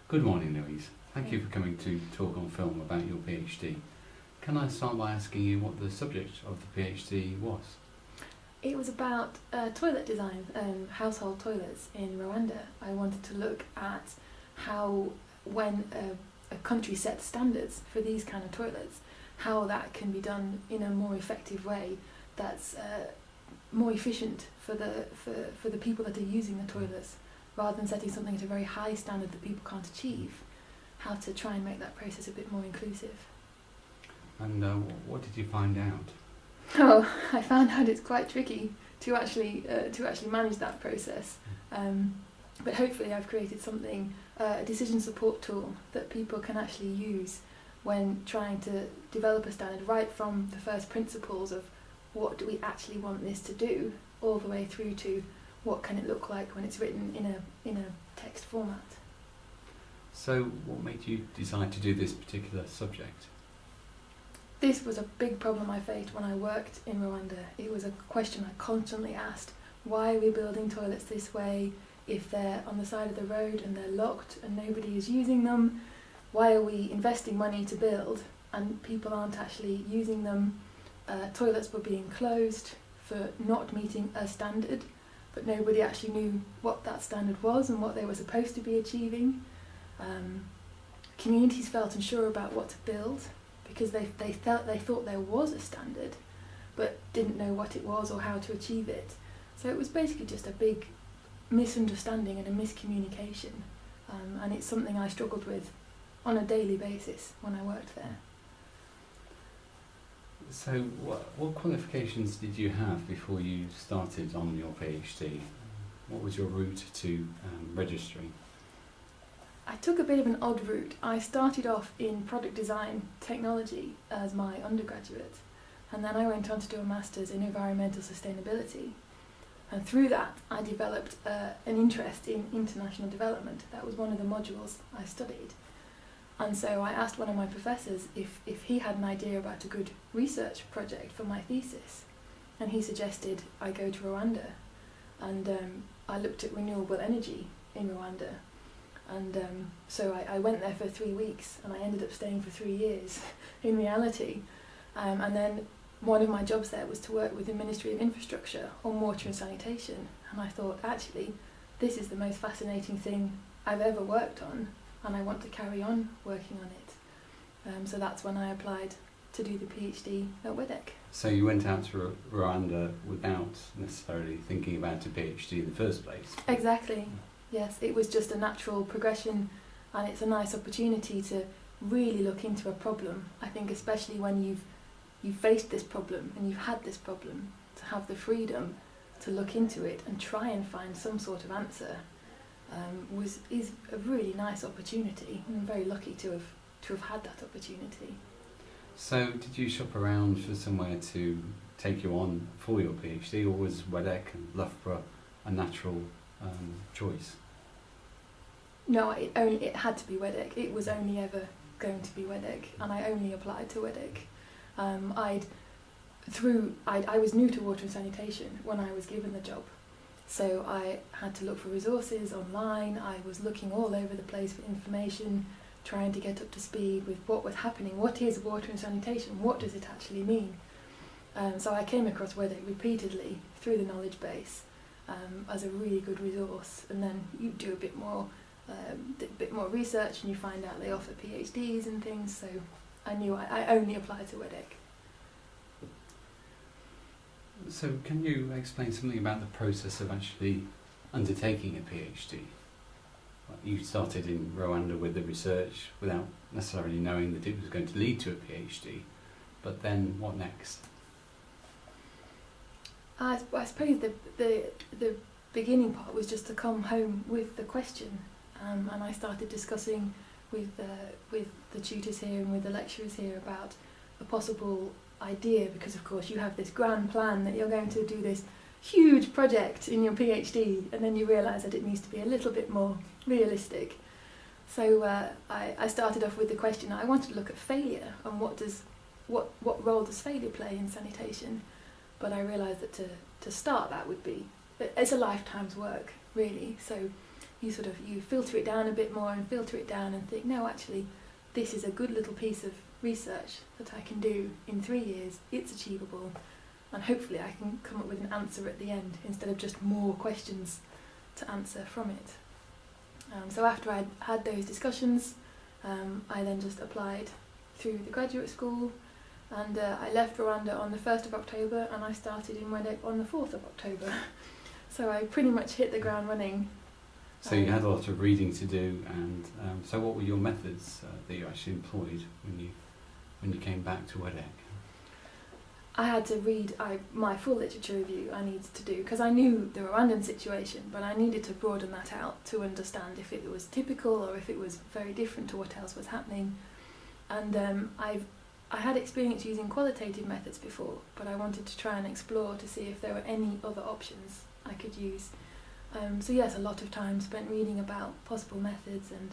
Good morning, Louise. Thank you for coming to talk on film about your PhD. Can I start by asking you what the subject of the PhD was? It was about toilet design and household toilets in Rwanda. I wanted to look at how, when a country sets standards for these kind of toilets, how that can be done in a more effective way that's more efficient for the people that are using the toilets, rather than setting something at a very high standard that people can't achieve. How to try and make that process a bit more inclusive. And what did you find out? Oh, I found out it's quite tricky to actually manage that process. But hopefully I've created something, a decision support tool that people can actually use when trying to develop a standard, right from the first principles of what do we actually want this to do, all the way through to what can it look like when it's written in a text format. So what made you decide to do this particular subject? This was a big problem I faced when I worked in Rwanda. It was a question I constantly asked. Why are we building toilets this way if they're on the side of the road and they're locked and nobody is using them? Why are we investing money to build and people aren't actually using them? Toilets were being closed for not meeting a standard, but nobody actually knew what that standard was and what they were supposed to be achieving. Communities felt unsure about what to build because they thought there was a standard, but didn't know what it was or how to achieve it. So it was basically just a big misunderstanding and a miscommunication, and it's something I struggled with on a daily basis when I worked there. So what qualifications did you have before you started on your PhD? What was your route to registering? I took a bit of an odd route. I started off in product design technology as my undergraduate, and then I went on to do a master's in environmental sustainability. And through that, I developed an interest in international development. That was one of the modules I studied. And so I asked one of my professors if he had an idea about a good research project for my thesis. And he suggested I go to Rwanda. And I looked at renewable energy in Rwanda. And so I went there for 3 weeks, and I ended up staying for 3 years in reality. And then one of my jobs there was to work with the Ministry of Infrastructure on water and sanitation. And I thought, actually, this is the most fascinating thing I've ever worked on, and I want to carry on working on it. So that's when I applied to do the PhD at WEDC. So you went out to Rwanda without necessarily thinking about a PhD in the first place? Exactly. Yes, it was just a natural progression, and it's a nice opportunity to really look into a problem. I think especially when you've faced this problem and you've had this problem, to have the freedom to look into it and try and find some sort of answer is a really nice opportunity. I'm very lucky to have had that opportunity. So did you shop around for somewhere to take you on for your PhD, or was WEDC and Loughborough a natural choice? No, it had to be WEDC. It was only ever going to be WEDC, and I only applied to WEDC. I was new to water and sanitation when I was given the job, so I had to look for resources online. I was looking all over the place for information, trying to get up to speed with what was happening. What is water and sanitation? What does it actually mean? So I came across WEDC repeatedly through the knowledge base as a really good resource, and then you do a bit more research and you find out they offer PhDs and things, so I knew I only applied to WEDC. So can you explain something about the process of actually undertaking a PhD? You started in Rwanda with the research without necessarily knowing that it was going to lead to a PhD, but then what next? I suppose the beginning part was just to come home with the question, and I started discussing with the tutors here and with the lecturers here about a possible idea, because of course you have this grand plan that you're going to do this huge project in your PhD, and then you realise that it needs to be a little bit more realistic. So I started off with the question. I wanted to look at failure and what role does failure play in sanitation, but I realised that to start that would be, it's a lifetime's work really. So you filter it down a bit more and filter it down and think, no, actually, this is a good little piece of research that I can do in 3 years, it's achievable, and hopefully I can come up with an answer at the end instead of just more questions to answer from it. So after I'd had those discussions, I then just applied through the graduate school, and I left Rwanda on the 1st of October and I started in WEDC on the 4th of October. So I pretty much hit the ground running. So you had a lot of reading to do, and so what were your methods that you actually employed when you came back to WEDC? I had to read my full literature review I needed to do, because I knew the Rwandan situation, but I needed to broaden that out to understand if it was typical or if it was very different to what else was happening. And I had experience using qualitative methods before, but I wanted to try and explore to see if there were any other options I could use. So yes, a lot of time spent reading about possible methods, and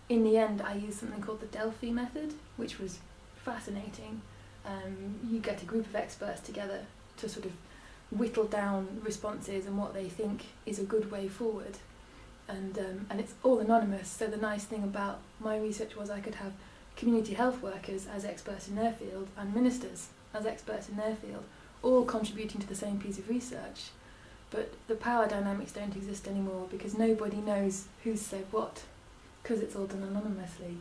in the end I used something called the Delphi method, which was fascinating. You get a group of experts together to sort of whittle down responses and what they think is a good way forward, and it's all anonymous. So the nice thing about my research was I could have community health workers as experts in their field and ministers as experts in their field, all contributing to the same piece of research. But the power dynamics don't exist anymore because nobody knows who's said what, because it's all done anonymously.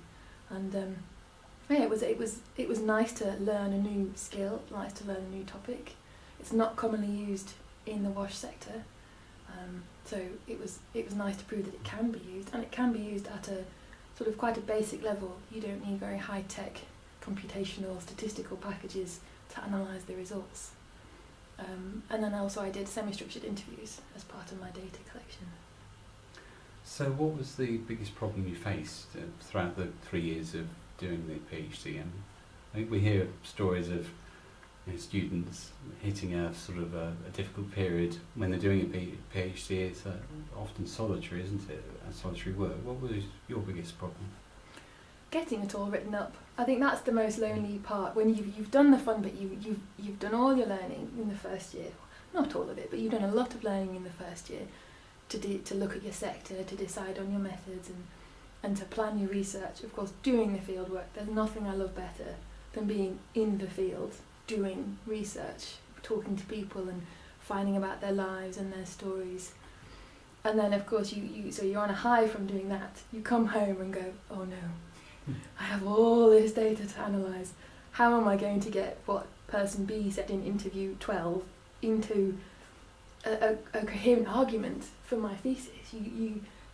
And yeah, it was nice to learn a new skill, nice to learn a new topic. It's not commonly used in the WASH sector, so it was nice to prove that it can be used, and it can be used at a sort of quite a basic level. You don't need very high-tech computational statistical packages to analyse the results. And then also I did semi-structured interviews as part of my data collection. So what was the biggest problem you faced throughout the 3 years of doing the PhD? And I think we hear stories of students hitting a sort of a difficult period when they're doing a PhD. It's often solitary, isn't it? Solitary work. What was your biggest problem? Getting it all written up. I think that's the most lonely part. When you've done the fun bit, you've done all your learning in the first year. Not all of it, but you've done a lot of learning in the first year to look at your sector, to decide on your methods, and to plan your research. Of course, doing the field work. There's nothing I love better than being in the field, doing research, talking to people and finding about their lives and their stories. And then of course so you're on a high from doing that. You come home and go, oh no, I have all this data to analyse. How am I going to get what person B said in interview 12 into a coherent argument for my thesis?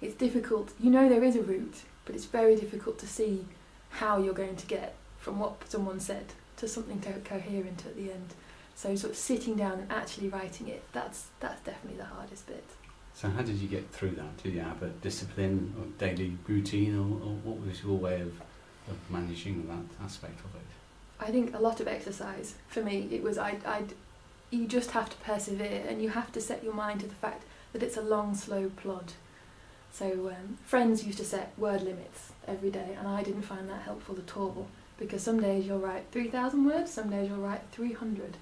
It's difficult. You know there is a route, but it's very difficult to see how you're going to get from what someone said to something coherent at the end. So sort of sitting down and actually writing it, that's definitely the hardest bit. So how did you get through that? Did you have a discipline or daily routine, or what was your way of managing that aspect of it? I think a lot of exercise. For me, it was you just have to persevere, and you have to set your mind to the fact that it's a long, slow plod. So friends used to set word limits every day, and I didn't find that helpful at all, because some days you'll write 3,000 words, some days you'll write 300,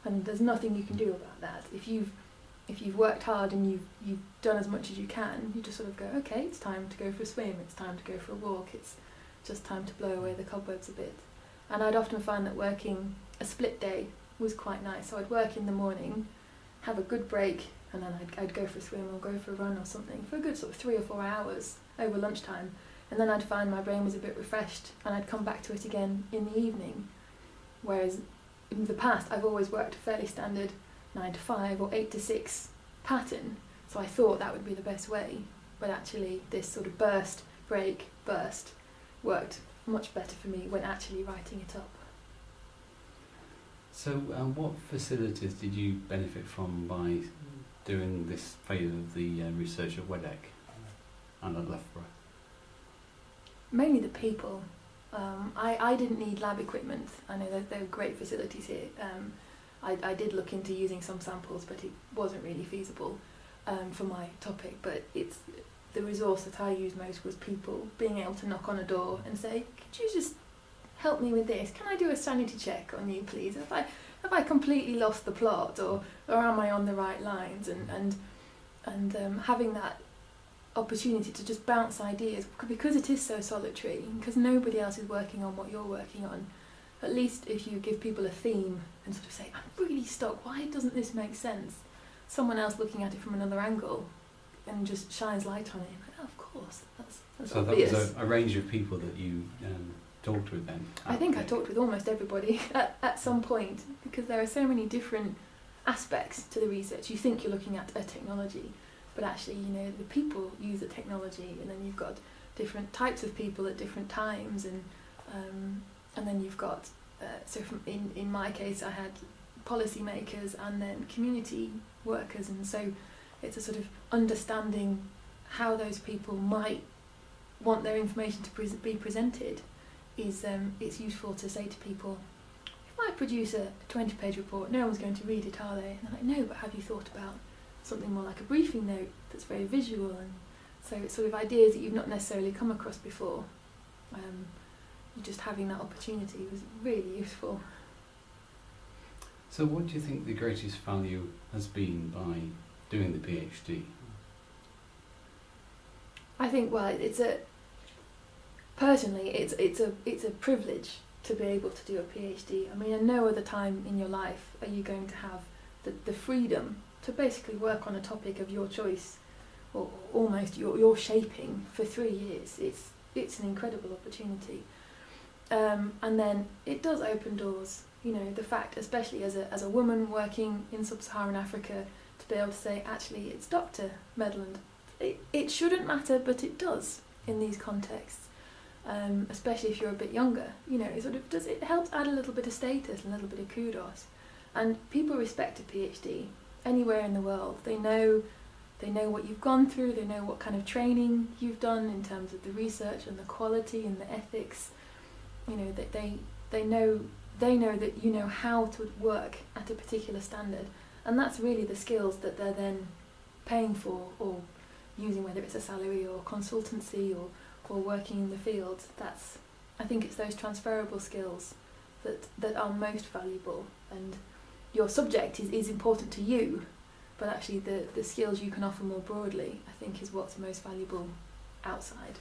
and there's nothing you can do about that. If you've worked hard and you've done as much as you can, you just sort of go, okay, it's time to go for a swim, it's time to go for a walk, it's just time to blow away the cobwebs a bit. And I'd often find that working a split day was quite nice. So I'd work in the morning, have a good break, and then I'd go for a swim or go for a run or something for a good sort of 3 or 4 hours over lunchtime. And then I'd find my brain was a bit refreshed, and I'd come back to it again in the evening. Whereas in the past, I've always worked a fairly standard 9 to 5 or 8 to 6 pattern. So I thought that would be the best way. But actually this sort of burst, break, burst worked much better for me when actually writing it up. So what facilities did you benefit from by doing this phase of the research at WEDC and at Loughborough? Mainly the people. I didn't need lab equipment. I know that there are great facilities here. I did look into using some samples, but it wasn't really feasible for my topic. But it's the resource that I used most was people, being able to knock on a door and say, could you just help me with this? Can I do a sanity check on you, please? Have I completely lost the plot, or am I on the right lines? And having that opportunity to just bounce ideas, because it is so solitary, because nobody else is working on what you're working on. At least if you give people a theme and sort of say, I'm really stuck, why doesn't this make sense? Someone else looking at it from another angle and just shines light on it. Like, oh, of course, that's so obvious. that was a range of people that you talked with then? I think I talked with almost everybody at some point, because there are so many different aspects to the research. You think you're looking at a technology, but actually, you know, the people use the technology, and then you've got different types of people at different times, and then you've got so from in my case, I had policymakers and then community workers, and so it's a sort of understanding how those people might want their information to be presented. It's useful to say to people, if I produce a 20-page report, no one's going to read it, are they? And they're like, no, but have you thought about something more like a briefing note that's very visual? And so it's sort of ideas that you've not necessarily come across before. Just having that opportunity was really useful. So what do you think the greatest value has been by doing the PhD? I think, well, personally, it's a privilege to be able to do a PhD. I mean, at no other time in your life are you going to have the freedom to basically work on a topic of your choice, or almost your shaping, for 3 years. It's an incredible opportunity, and then it does open doors. You know, the fact, especially as a woman working in sub-Saharan Africa, to be able to say, actually, it's Dr. Medland. It shouldn't matter, but it does in these contexts. Especially if you're a bit younger, you know, it helps add a little bit of status and a little bit of kudos, and people respect a PhD anywhere in the world. They know what you've gone through, they know what kind of training you've done in terms of the research and the quality and the ethics. You know, that they know that you know how to work at a particular standard, and that's really the skills that they're then paying for or using, whether it's a salary or consultancy or working in the field. I think it's those transferable skills that are most valuable, and your subject is important to you, but actually the skills you can offer more broadly, I think, is what's most valuable outside.